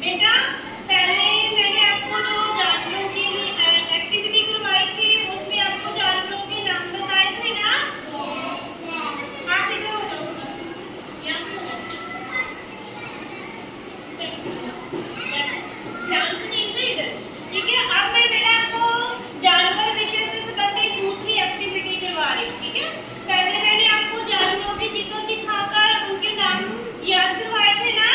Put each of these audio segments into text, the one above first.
बेटा पहले मैंने आपको जो जानवरों की एक्टिविटी करवाई थी उसमें आपको जानवरों के नाम बताए थे ना। आप इधर हो जाओ, ध्यान से देखना इधर, ठीक है। अब मैं बेटा आपको जानवर विषय से संबंधित दूसरी एक्टिविटी करवा रही हूँ, ठीक है। पहले मैंने आपको जानवरों के चित्र दिखाकर उनके नाम याद करवाए थे ना।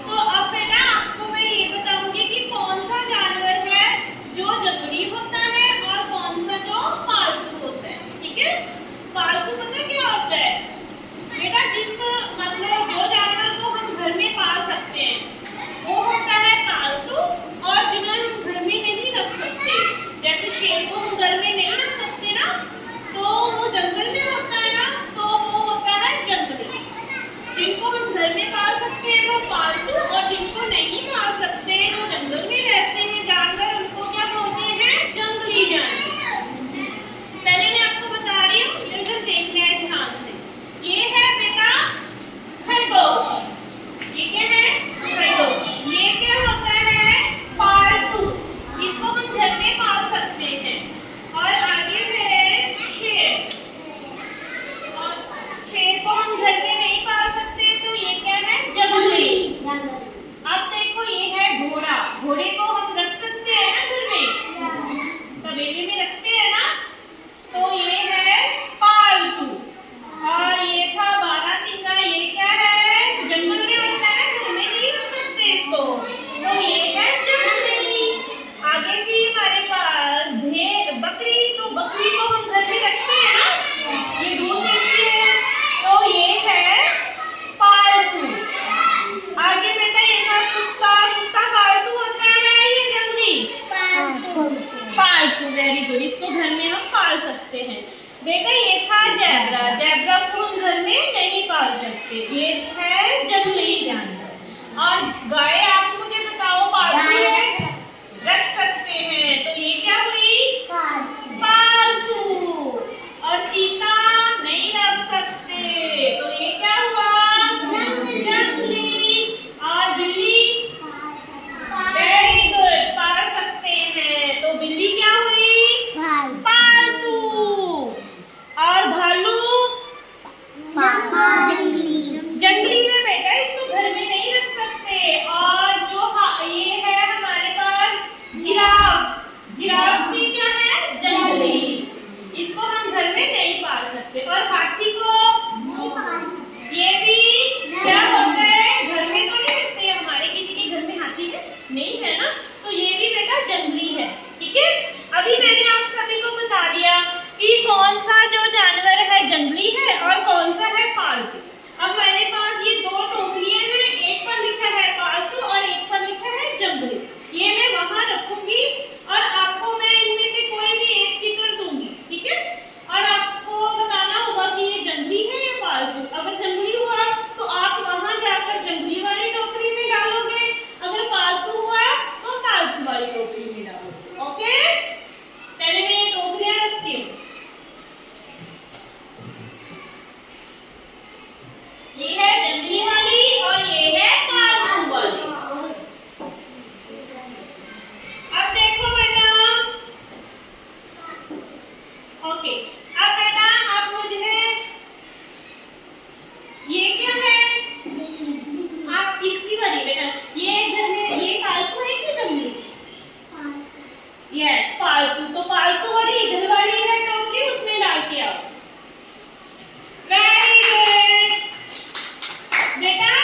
तो अब बेटा आपको मैं ये बताऊंगी कि कौन सा जानवर है जो जंगली होता है और कौन सा जो पालतू होता है, ठीक है। पालतू पता क्या होता है बेटा, जिस मतलब जो जानवर को हम घर में पाल सकते हैं वो होता है पालतू, और जिन्हें हम घर में नहीं रख सकते, जैसे शेर को हम घर में नहीं रख सकते ना, तो वो जंगल में होता है ना, तो वो होता है जंगली। जिनको हम घर में पाल सकते हैं वो पालतू, और जिनको नहीं पाल सकते जो जंगल में रहते हैं जानवर, उनको क्या बोलते हैं, जंगली जानवर। पहले मैं आपको बता रही हूँ, इधर देखना है ध्यान से। ये है बेटा खरगोश, ये क्या है, खरगोश। ये क्या होता है, पालतू, इसको हम घर में पाल सकते हैं। और आगे है शेर, और शेर को हम घर में नहीं पाल सकते, तो ये क्या है, जंगली। अब देखो ये है घोड़ा, घोड़े को हम रख सकते हैं ना घर में, तबेले में रखते हैं ना, तो ये है पालतू। और ये था बारहसिंगा, ये क्या है, जंगल में होता है ना, घर में नहीं रख सकते इसको, तो ये है जंगली। आगे थी हमारे पास भेड़, बकरी, तो बकरी को हम घर में रखते हैं ना, ये दूध देती है, तो ये है पालतू। आगे बेटा ये था कुत्ता, कुत्ता पालतू होता है ये जंगली, पालतू, वेरी गुड, इसको घर में हम पाल सकते हैं। बेटा ये था ज़ेब्रा, ज़ेब्रा को हम घर में नहीं पाल सकते, ये है जंगली जानवर। और गाय आप मुझे बताओ पालतू है, रख सकते हैं, तो ये क्या हुई, पालतू। और चीता नहीं रख सकते, तो ये क्या हुआ, जंगली। और बिल्ली, वेरी गुड, पाल सकते हैं, तो बिल्ली क्या हुई, पालतू। और भालू, जंगली है बेटा, इसको घर में नहीं रख सकते। और जो ये है हमारे पास जिराफ, जिराफ भी क्या है, जंगली, इसको हम घर में नहीं पाल सकते। और हाथी को, ये भी क्या होता है, घर में तो नहीं रखते, हमारे किसी के घर में हाथी नहीं है ना, तो ये भी बेटा जंगली है, ठीक है। अभी मैंने आप सभी को बता दिया कि कौन सा जो जानवर है जंगली है और कौन सा है पालतू। अब मेरे पास ये दो टोकरियां हैं, एक पर लिखा है पालतू और एक पर लिखा है जंगली। ये मैं वहां रखूंगी और आपको मैं इनमें से कोई भी एक चित्र दूंगी, ठीक है। और आपको बताना होगा कि ये जंगली है या पालतू। अगर जंगली हुआ तो आप वहां जाकर जंगली वाली टोकरी में डालोगे, अगर पालतू हुआ तो पालतू वाली टोकरी में डालोगे, ओके। पहले मैं ये टोकरियां रखती हूँ, ये है जंगली वाली और ये है पालतू वाली। अब देखो बेटा, ओके, अब बेटा आप मुझे ये क्या है, आप इसकी वाली बेटा, ये घर में ये पालतू है कि जंगली, यस पालतू, तो पालतू वाली इधर वाली है टोकरी, उसमें डाल के आओ, वेरी गुड बेटा।